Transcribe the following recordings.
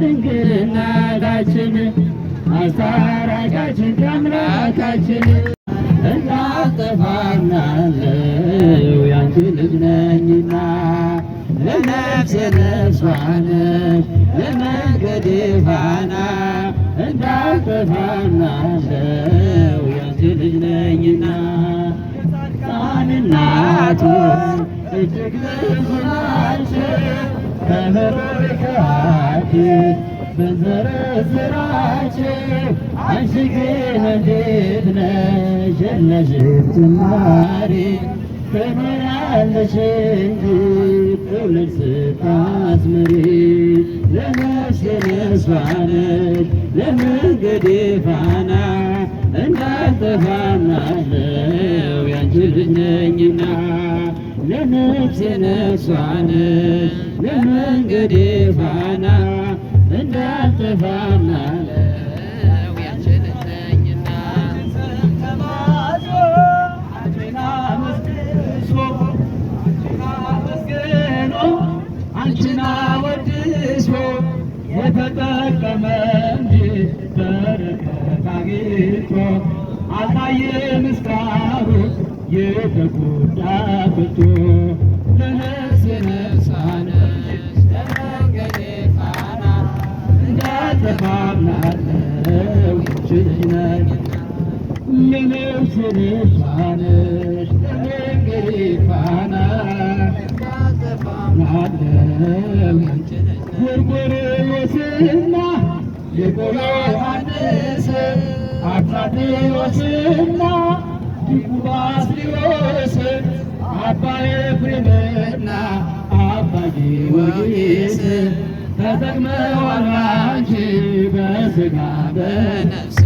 ድንግል እናታችን አስታራቂያችን ከአምላካችን እንዳጠፋናለው ያንቺ ልጅ ነኝና ለነፍሴ ነፍሷ ነሽ ለመንገዴ ፋና እንዳጠፋናለው ያንቺ ልጅ ነኝና ጻንናቱ እጅግ ብዙ ናቸው ከመሮር ከሐኪም ብንዘረዝራቸው አንቺ ግን እንዴት ነሽ የለሽም ጭማሪ ትኖሪያለሽ እንጂ ትውልድ ስታስምሪ ለነፍሴ ነፍሷ ነሽ ለመንገዴ ፋና እንዳልጠፋናለው ያንቺ ልጅ ነኝና ለነፍሴ ነፍሷ ነሽ ለመንገዴ ፋና እንዳልጠፋናለው ያንቺ ልጅ ነኝና አንቺን አወድሶ የተጠቀመ እንጂ በረከት አግኝቶ አልታየም እስካሁን የተጎዳ ከቶ ለነፍሴ ነፍሷ ነሽ ለመንገዴ ፋና እንዳልጠፋናለው ያንቺ ልጅ ነኝና ለነፍሴ ነፍሷ ነሽ ለመንገዴ ፋና ጎርጎርዮስና ሊቁ ዮሐንስ አትናቴዎስና ሊቁ ባስልዮስ አባ ኤፍሬምና አባ ጊዮርጊስ ተጠቅመዋል አንቺ በሥጋ በነፍስ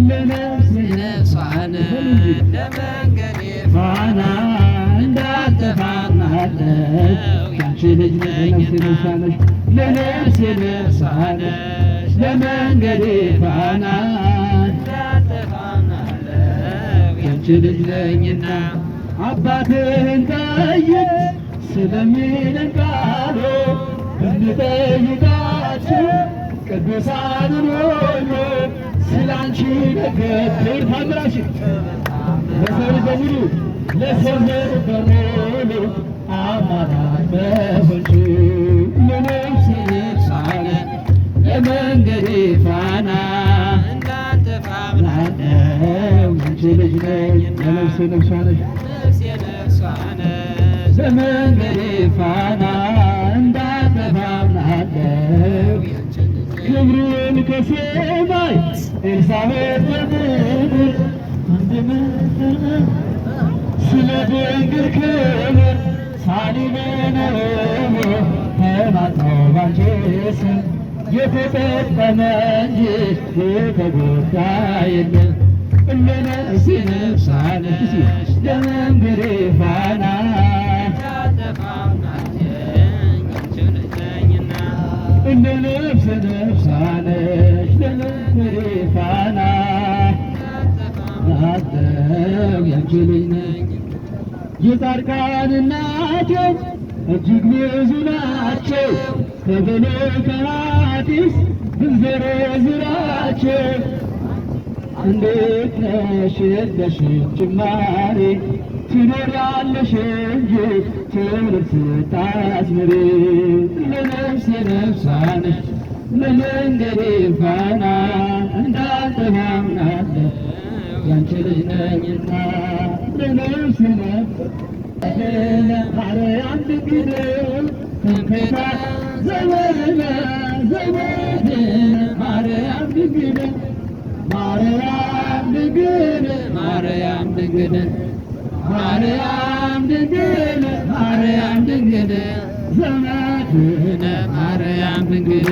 ለነፍሴ ነፍሷ ነሽ ለመንገዴ ፋና እንዳልጠፋናለው ያንቺ ልጅ ነኝና ለነፍሴ ነፍሷ ነሽ ለመንገዴ ፋና እንዳልጠፋናለው ያንቺ ልጅ ነኝና አባትህን ጠይቅ ስለሚለን ቃሉ ብንጠይቃችሁ ቅዱሳንን ሁሉ ስላንቺ ነገር ታምራሽን ለሰው በሙሉ ለሰው በሙሉ አማላጅ በሆንሽ ለነፍሴ ነፍሷ ነሽ ለመንገዴ ፋና እንዳልጠፋናለው ያንቺ ልጅ ነኝና ለነፍሴ ነፍሷ ነሽ ለመንገዴ ፋና እንዳልጠፋናለው ክብሩን ከሰማይ ኤልሳቤጥ በምድር ስለ ድንግል ክብር ሳሊበነሞ ተማጽነው ባንቺ ስም የተጠቀመ እንጂ የተጎዳ የለም። ለነፍሴ ነፍሷ ነሽ ለመንገዴ ፋና ለነፍሴ ነፍሷ ነሽ ለመንገዴ ፋና ያንቺ ልጅ ነኝ። የጻድቃን እናቶች እጅግ ብዙ ናቸው ከብሉይ ከሐዲስ ብንዘረዝራቸው እንዴት ነሽ የለሽም ጭማሪ ትኖሪያለሽ እንጂ ትውልድ ስታስምሪ ለነፍሴ ነፍሷ ነሽ ለመንገዴ ፋና እንዳልጠፋናለው ያንቺ ልጅ ነኝና ለነፍሴ ነፍሷ ማርያም ድንግል ትምክህተ ዘወልደ ዘወልደ ማርያም ድንግል ማርያም ድንግል ማርያም ድንግል ማርያም ድንግል ማርያም ድንግል ዘመድነ ማርያም ድንግል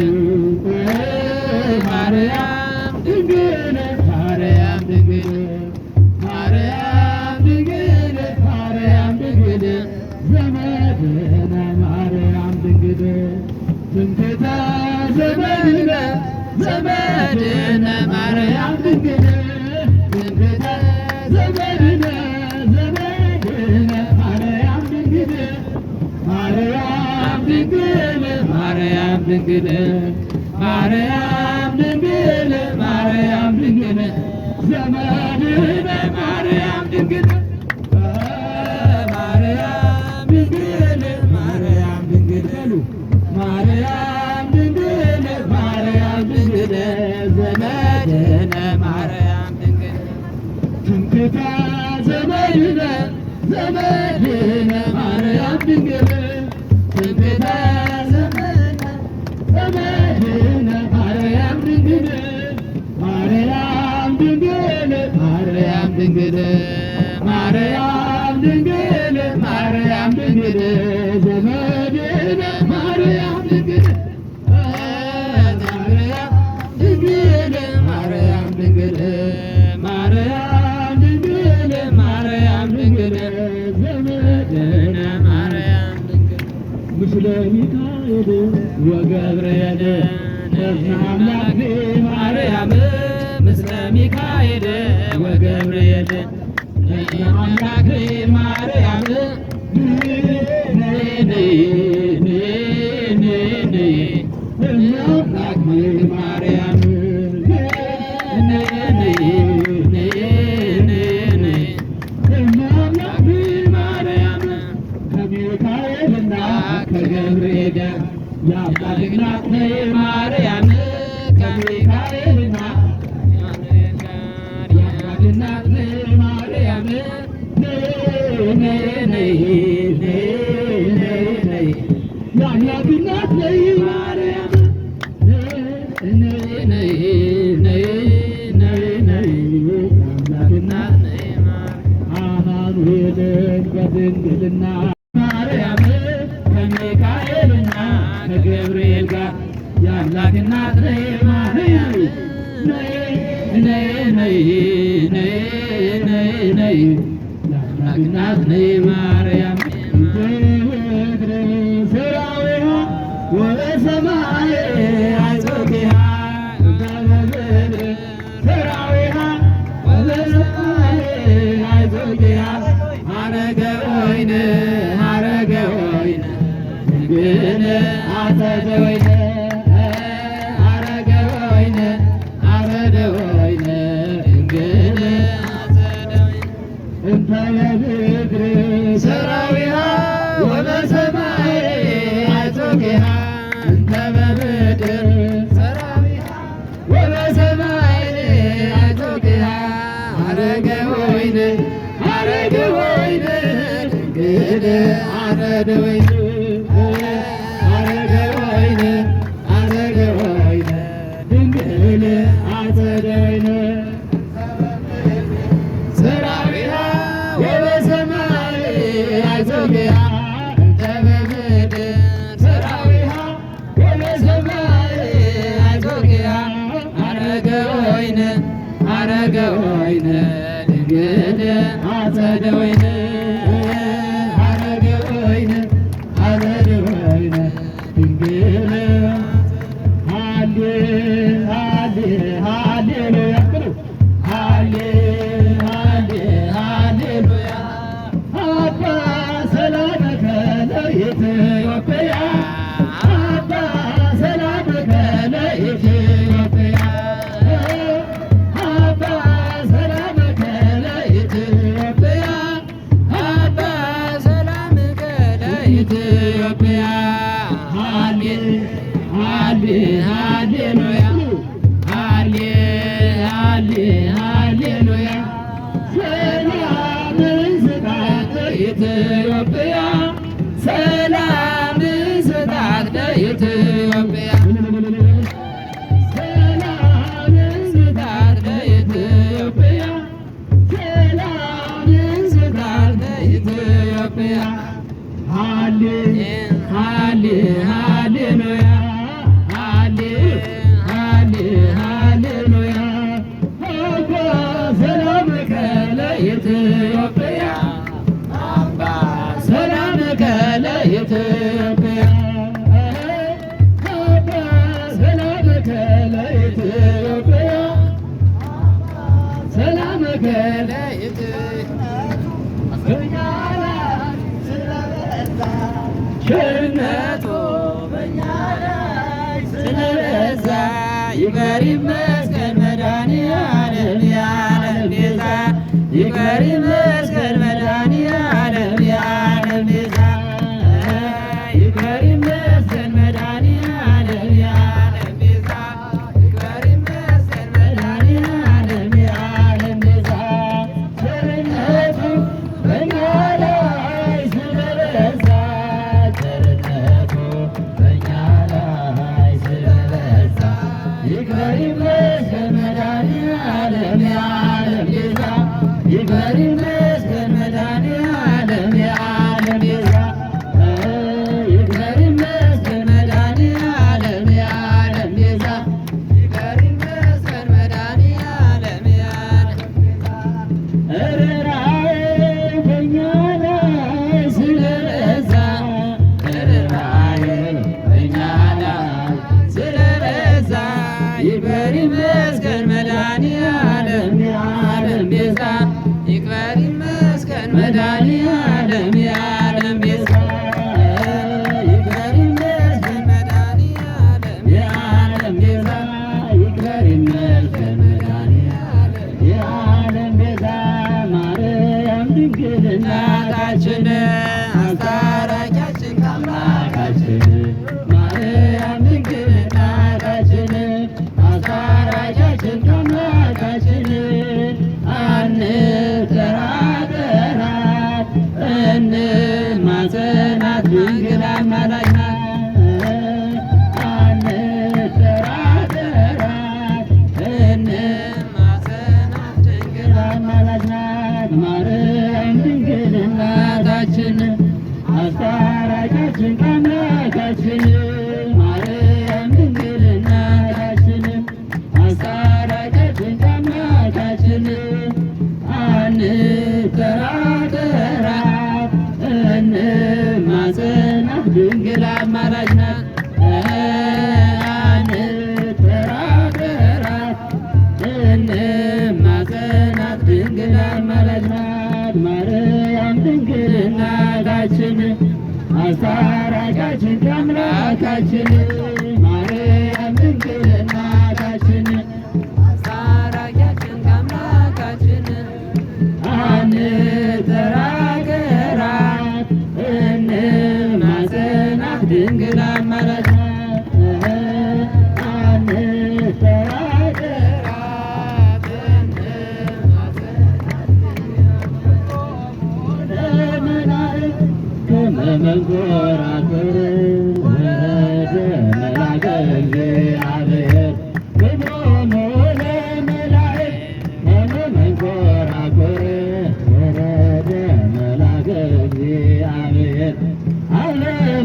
ማርያም ድንግል ማርያም ድንግል ማርያም ድንግል ማርያም ድንግል ዘመድነ ማርያም ድንግል ትምክህተ ዘመድነ ዘመድነ ማርያም ድንግል ትምክህተ ዘመድነ ዘመድነ ማርያም ድንግል ማርያም ድንግል ማርያም ድንግል ማርያም ድንግል ማርያም ድንግል ዘመድነ ማርያም ድንግል ማርያም ድንግል ማርያም ድንግል ማርያም ድንግል ማርያም ድንግል ዘመድነ ማርያም ድንግል ትምክህተ ዘመድነ ዘመድነ ማርያም ድንግል ትምክህተ ዘመድነ ማርያም ድንግል ማርያም ድንግል ማርያም ድንግል ማርያም ድንግል ማርያም ድንግል ዘመድነ ማርያም ድንግል ማርያም ድንግል ማርያም ድንግል ማርያም ድንግል ዘመድነ ማርያም ድንግል ምስለ ሚካኤል ወገብርኤል እዝነ አምላክ ማርያም ምስለ ሚካኤል ወገብርኤል እዝነ አምላክ ማርያም ማርያም ከሚካኤልና ከገብርኤል ጋር ያባልግናት ማርያም ከሚካኤልና ያባልግናት ማርያም ያባልግናት ማርያም አማኑኤልን በድንግልና ማርያም ከሚካኤልና ከገብርኤል ጋር የአምላክ እናት ነይ ማርያም ነይ የአምላክ እናት ነይ ማርያም ስራዊሃ ወበሰማይ አይዞኪሃ ስራዊሃ ወበሰማይ አይዞኪሃ ሀረገ ወይን ድንግል አጸደ ወይን ሀረገ ወይን ድንግል እንተ በምድር ሰራዊሃ ወበሰማይ አይዞኪሃ እንተ በምድር ሰራዊሃ ወበሰማይ አይዞኪሃ ሀረገ ወይን ድንግል አጸደ ወይን ድንግል አጸደ ወይን ሰራዊሃ ወበሰማይ አይዞኪሃ እንተ በምድር ሰራዊሃ ወበሰማይ አይዞኪሃ ሀረገ ወይን ድንግል አጸደ ወይን ድንግል ሃሌሉያ ሃሌሉያ አባ ሰላመከ ለኢትዮጵያ አባ ሰላመከ ለኢትዮጵያ አባ ሰላመከ ለኢትዮጵያ አባ ሰላመከ ለኢትዮጵያ ሃሌሉያ ይክበር ይመስገን መድኃኒዓለም የዓለም ቤዛ ይክበር ይመስገን መድኃኒዓለም የዓለም ቤዛ ይክበር ይመስገን መድኃኒዓለም የዓለም ቤዛ ይክበር ይመስገን መድኃኒዓለም የዓለም ቤዛ ቸርነቱ በእኛ ላይ ስለበዛ ቸርነቱ በእኛ ላይ ስለበዛ ይክበር ይመስገን መድኃኒዓለም የዓለም ቤዛ ይክበር ይመስገን መድኃኒዓለም የዓለም ቤዛ ይክበር ይመስገን መድኃኒዓለም የዓለም ቤዛ ይክበር ይመስገን መድኃኒዓለም የዓለም ቤዛ ርኅራኄው በእኛ ላይ ስለበዛ ርኅራኄው በእኛ ላይ ስለበዛ ይክበር ይመስገን መድኃኒዓለም የዓለም ቤዛ ይክበር ይመስገን መድኃኒዓለም የዓለም ቤዛ ይክበር ይመስገን መድኃኒዓለም የዓለም ቤዛ ይክበር ይመስገን መድኃኒዓለም የዓለም ቤዛ ማርያም ድንግል እናታችን አስታራቂያችን ከአምላካችን ማርያም ድንግል እናታችን አስታራቂያችን ከአምላካችን አንጠራጠራት እንማፀናት ድንግል አማላጅ ናት አንጠራጠራት እንማፀናት ድንግል አማላጅ ናት ማርያም ድንግል እናታችን አስታራቂያችን ከአምላካችን ማርያም ድንግል እናታችን አስታራቂያችን ከአምላካችን አንጠራጠራት እንማፀናት ድንግል አማላጅ ናት አንጠራጠራት እንማፀናት ድንግል አማላጅ ናት ማርያም ድንግል እናታችን አስታራቂያችን ከአምላካችን ማርያም ድንግል እናታችን አስታራቂያችን ከአምላካችን አንጠራጠራት እንማፀናት ድንግል አማላጅ ናት አንጠራጠራት እንማፀናት ከመንኮራኩር ወረደ መልአከ እግዚአብሔር ግብሮሙ ለመላእክት ከመንኮራኩር ወረደ መልአከ እግዚአብሔር አለ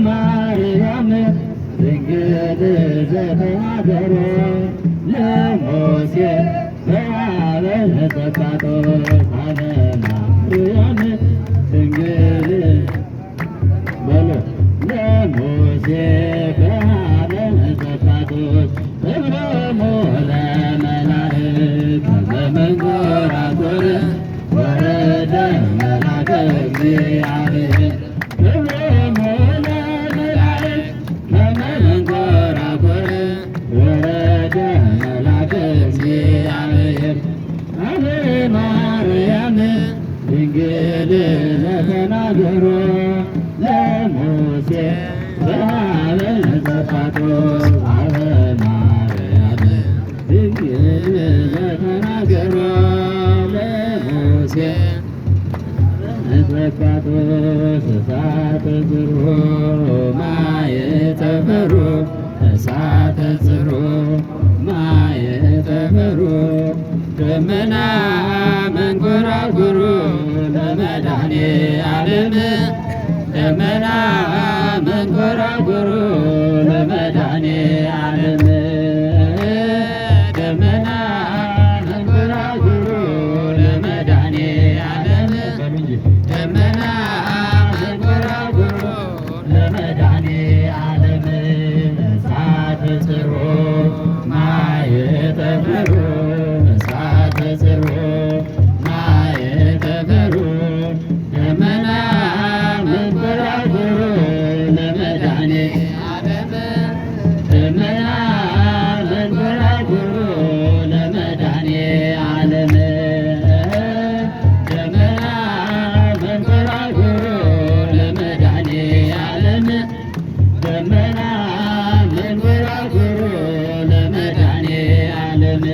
ማርያም ድንግል ዘተናገሮ ለሙሴ በአበ ተሰጣጦስ አለ ማርያም ድንግል በሎ ለሙሴ በአበ ተሰጣጦስ እብሎሙ ለመላእክት ከመንኮራኩር ወረደ መልአከ እግዚአብሔር እብሎሙ ለመላእክት ከመንኮራኩር ወረደ መልአከ እግዚአብሔር አለ ማርያም ድንግል ዘተናገሮ ለሙሴ በአበ ተሰጣጦስ አለ ማርያም ድንግል ዘተናገሮ ለሙሴ ተሰጣጦስ እሳተ ጽርሖ ማየጠፈሮ እሳተ ጽርሖ ማየጠፈሮ ደመና መንኮራኩሩ ለመድኃኔዓለም ደመና መንኮራኩሩ ለመድኃኔዓለም ደመና መንኮራኩሩ ለመድኃኔዓለም ደመና መንኮራኩሩ ለመድኃኔዓለም እሳተ ጽርሖ ማየጠፈሮ እሳተ ጽርሖ ማየጠፈሮ ደመና መንኮራኩሩ ለመድኃኔዓለም ደመና መንኮራኩሩ ለመድኃኔዓለም